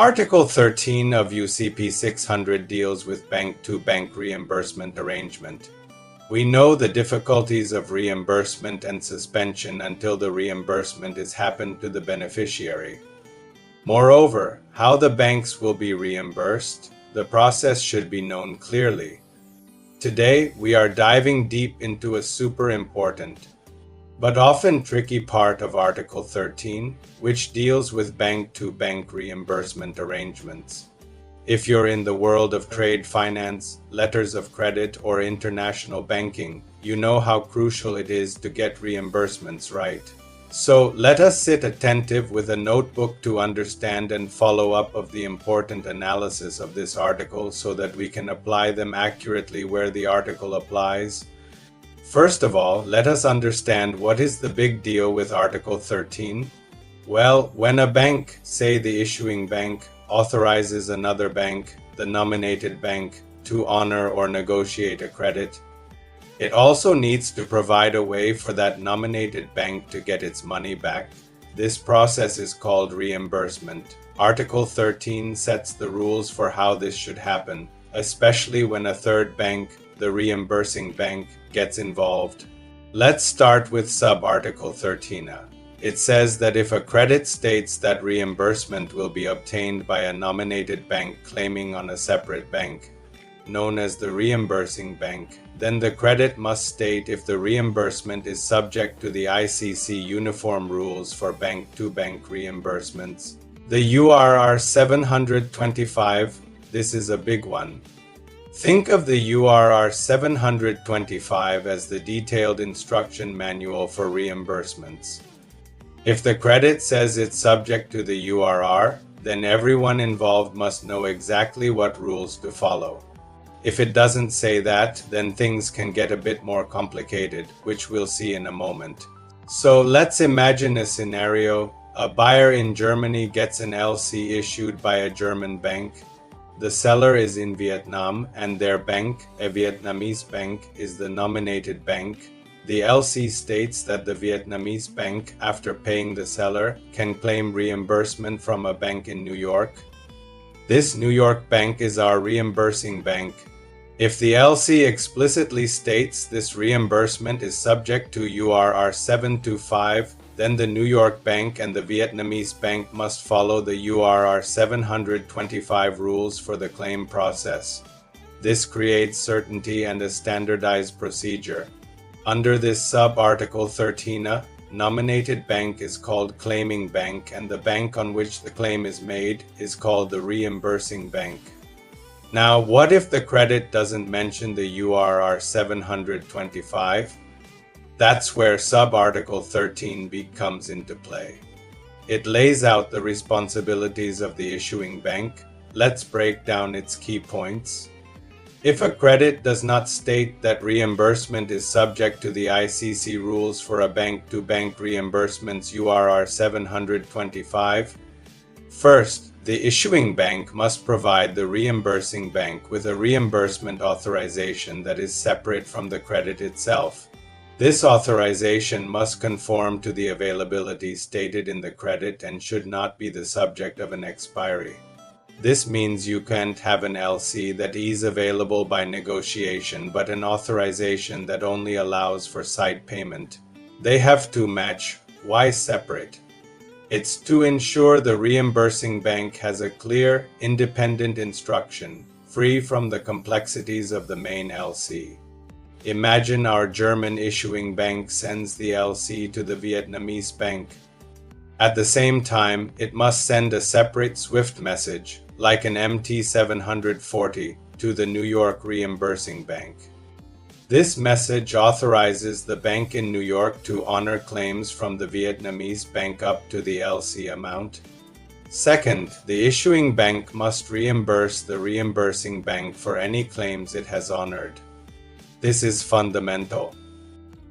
Article 13 of UCP 600 deals with bank-to-bank reimbursement arrangement. We know the difficulties of reimbursement and suspension until the reimbursement is happened to the beneficiary. Moreover, how the banks will be reimbursed, the process should be known clearly. Today, we are diving deep into a super important, but often tricky part of Article 13, which deals with bank-to-bank reimbursement arrangements. If you're in the world of trade finance, letters of credit, or international banking, you know how crucial it is to get reimbursements right. So let us sit attentive with a notebook to understand and follow up of the important analysis of this article so that we can apply them accurately where the article applies. First of all, let us understand what is the big deal with Article 13. Well, when a bank, say the issuing bank, authorizes another bank, the nominated bank, to honor or negotiate a credit, it also needs to provide a way for that nominated bank to get its money back. This process is called reimbursement. Article 13 sets the rules for how this should happen, especially when a third bank, the reimbursing bank, gets involved. Let's start with sub-Article 13. It says that if a credit states that reimbursement will be obtained by a nominated bank claiming on a separate bank, known as the reimbursing bank, then the credit must state if the reimbursement is subject to the ICC uniform rules for bank-to-bank reimbursements. The URR 725, this is a big one. Think of the URR 725 as the detailed instruction manual for reimbursements. If the credit says it's subject to the URR, then everyone involved must know exactly what rules to follow. If it doesn't say that, then things can get a bit more complicated, which we'll see in a moment. So let's imagine a scenario. A buyer in Germany gets an LC issued by a German bank. The seller is in Vietnam, and their bank, a Vietnamese bank, is the nominated bank. The LC states that the Vietnamese bank, after paying the seller, can claim reimbursement from a bank in New York. This New York bank is our reimbursing bank. If the LC explicitly states this reimbursement is subject to URR 725, then the New York bank and the Vietnamese bank must follow the URR 725 rules for the claim process. This creates certainty and a standardized procedure. Under this sub-Article 13, nominated bank is called claiming bank, and the bank on which the claim is made is called the reimbursing bank. Now, what if the credit doesn't mention the URR 725? That's where sub-Article 13 comes into play. It lays out the responsibilities of the issuing bank. Let's break down its key points. If a credit does not state that reimbursement is subject to the ICC rules for a bank-to-bank reimbursements URR 725, first, the issuing bank must provide the reimbursing bank with a reimbursement authorization that is separate from the credit itself. This authorization must conform to the availability stated in the credit and should not be the subject of an expiry. This means you can't have an LC that is available by negotiation but an authorization that only allows for side payment. They have to match. Why separate? It's to ensure the reimbursing bank has a clear, independent instruction, free from the complexities of the main LC. Imagine our German issuing bank sends the LC to the Vietnamese bank. At the same time, it must send a separate SWIFT message, like an MT 740, to the New York reimbursing bank. This message authorizes the bank in New York to honor claims from the Vietnamese bank up to the LC amount. Second, the issuing bank must reimburse the reimbursing bank for any claims it has honored. This is fundamental.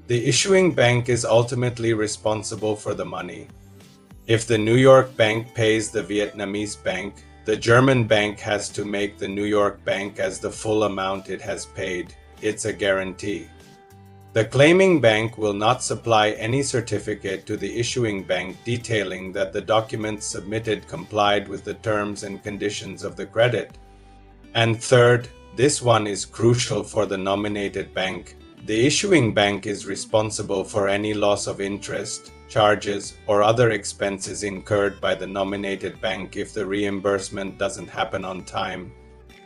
The issuing bank is ultimately responsible for the money. If the New York bank pays the Vietnamese bank, the German bank has to make the New York bank as the full amount it has paid. It's a guarantee. The claiming bank will not supply any certificate to the issuing bank detailing that the documents submitted complied with the terms and conditions of the credit. And third, this one is crucial for the nominated bank. The issuing bank is responsible for any loss of interest, charges, or other expenses incurred by the nominated bank if the reimbursement doesn't happen on time.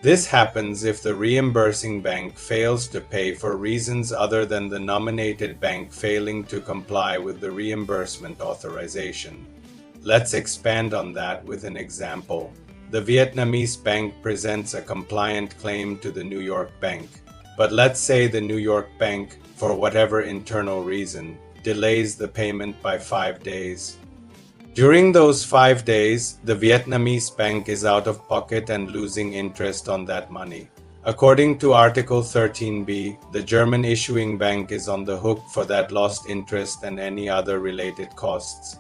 This happens if the reimbursing bank fails to pay for reasons other than the nominated bank failing to comply with the reimbursement authorization. Let's expand on that with an example. The Vietnamese bank presents a compliant claim to the New York bank. But let's say the New York bank, for whatever internal reason, delays the payment by 5 days. During those 5 days, the Vietnamese bank is out of pocket and losing interest on that money. According to Article 13b, the German issuing bank is on the hook for that lost interest and any other related costs.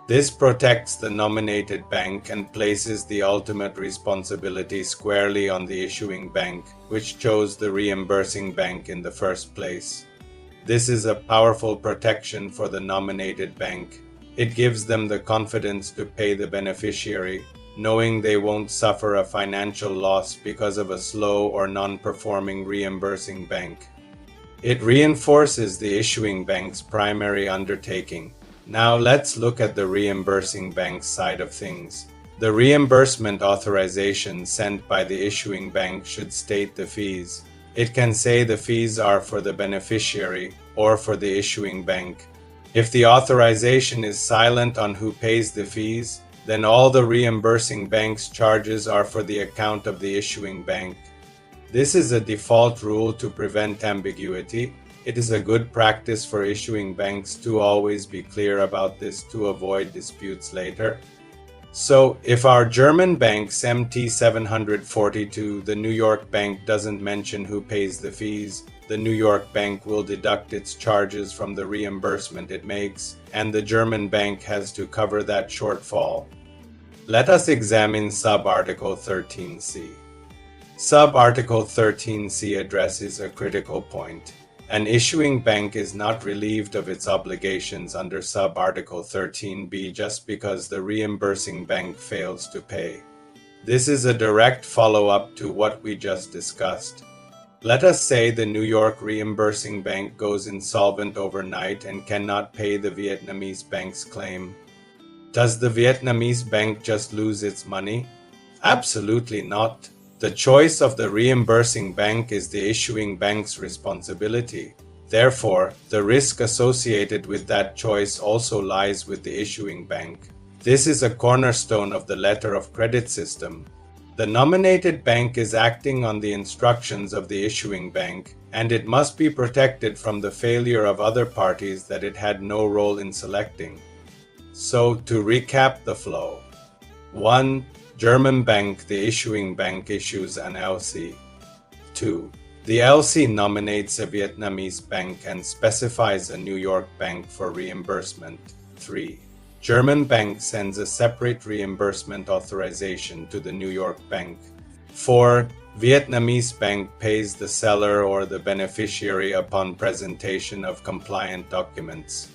This protects the nominated bank and places the ultimate responsibility squarely on the issuing bank, which chose the reimbursing bank in the first place. This is a powerful protection for the nominated bank. It gives them the confidence to pay the beneficiary, knowing they won't suffer a financial loss because of a slow or non-performing reimbursing bank. It reinforces the issuing bank's primary undertaking. Now let's look at the reimbursing bank's side of things. The reimbursement authorization sent by the issuing bank should state the fees. It can say the fees are for the beneficiary or for the issuing bank. If the authorization is silent on who pays the fees, then all the reimbursing bank's charges are for the account of the issuing bank. This is a default rule to prevent ambiguity. It is a good practice for issuing banks to always be clear about this to avoid disputes later. So, if our German bank MT 742, the New York bank doesn't mention who pays the fees, the New York bank will deduct its charges from the reimbursement it makes, and the German bank has to cover that shortfall. Let us examine Sub-Article 13c. Sub-Article 13c addresses a critical point. An issuing bank is not relieved of its obligations under Sub-Article 13b just because the reimbursing bank fails to pay. This is a direct follow-up to what we just discussed. Let us say the New York reimbursing bank goes insolvent overnight and cannot pay the Vietnamese bank's claim. Does the Vietnamese bank just lose its money? Absolutely not. The choice of the reimbursing bank is the issuing bank's responsibility. Therefore, the risk associated with that choice also lies with the issuing bank. This is a cornerstone of the letter of credit system. The nominated bank is acting on the instructions of the issuing bank, and it must be protected from the failure of other parties that it had no role in selecting. So, to recap the flow. 1. German bank, the issuing bank issues an LC. 2. The LC nominates a Vietnamese bank and specifies a New York bank for reimbursement. 3. German bank sends a separate reimbursement authorization to the New York bank. 4. Vietnamese bank pays the seller or the beneficiary upon presentation of compliant documents.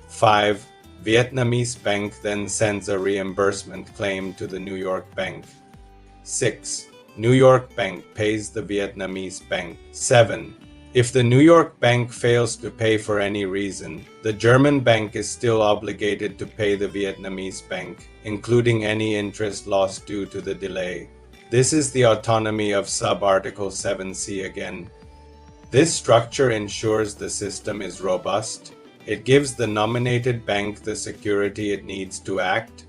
5. Vietnamese bank then sends a reimbursement claim to the New York bank. 6. New York bank pays the Vietnamese bank. 7. If the New York bank fails to pay for any reason, the German bank is still obligated to pay the Vietnamese bank, including any interest lost due to the delay. This is the autonomy of Sub-Article 7c again. This structure ensures the system is robust. It gives the nominated bank the security it needs to act.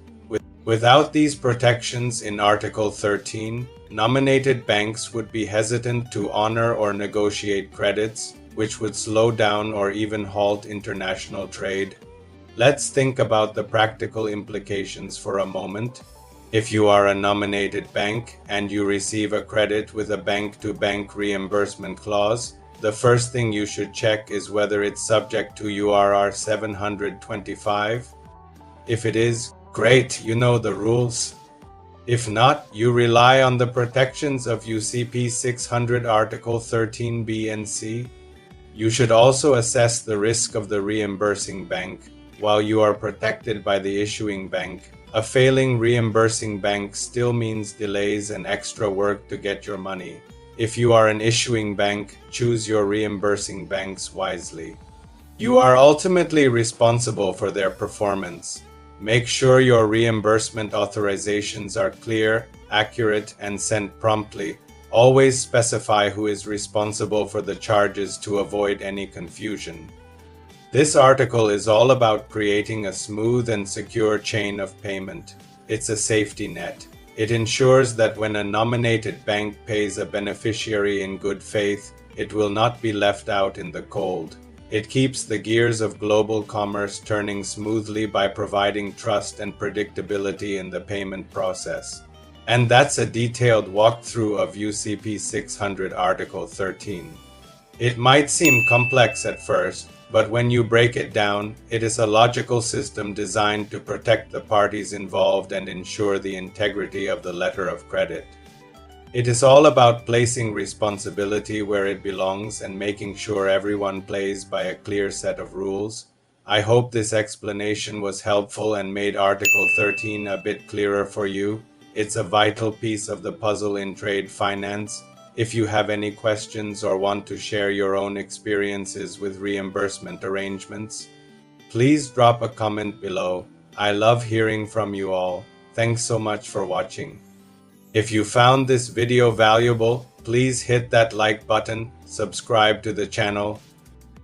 Without these protections in Article 13, nominated banks would be hesitant to honor or negotiate credits, which would slow down or even halt international trade. Let's think about the practical implications for a moment. If you are a nominated bank and you receive a credit with a bank-to-bank reimbursement clause, the first thing you should check is whether it's subject to URR 725. If it is, great, you know the rules. If not, you rely on the protections of UCP 600 Article 13b and c. You should also assess the risk of the reimbursing bank. While you are protected by the issuing bank, a failing reimbursing bank still means delays and extra work to get your money. If you are an issuing bank, choose your reimbursing banks wisely. You are ultimately responsible for their performance. Make sure your reimbursement authorizations are clear, accurate, and sent promptly. Always specify who is responsible for the charges to avoid any confusion. This article is all about creating a smooth and secure chain of payment. It's a safety net. It ensures that when a nominated bank pays a beneficiary in good faith, it will not be left out in the cold. It keeps the gears of global commerce turning smoothly by providing trust and predictability in the payment process. And that's a detailed walkthrough of UCP 600 Article 13. It might seem complex at first, but when you break it down, it is a logical system designed to protect the parties involved and ensure the integrity of the letter of credit. It is all about placing responsibility where it belongs and making sure everyone plays by a clear set of rules. I hope this explanation was helpful and made Article 13 a bit clearer for you. It's a vital piece of the puzzle in trade finance. If you have any questions or want to share your own experiences with reimbursement arrangements, please drop a comment below. I love hearing from you all. Thanks so much for watching. If you found this video valuable, please hit that like button, subscribe to the channel,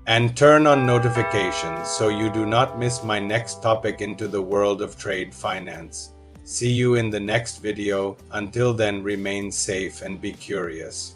and turn on notifications so you do not miss my next topic into the world of trade finance. See you in the next video. Until then, remain safe and be curious.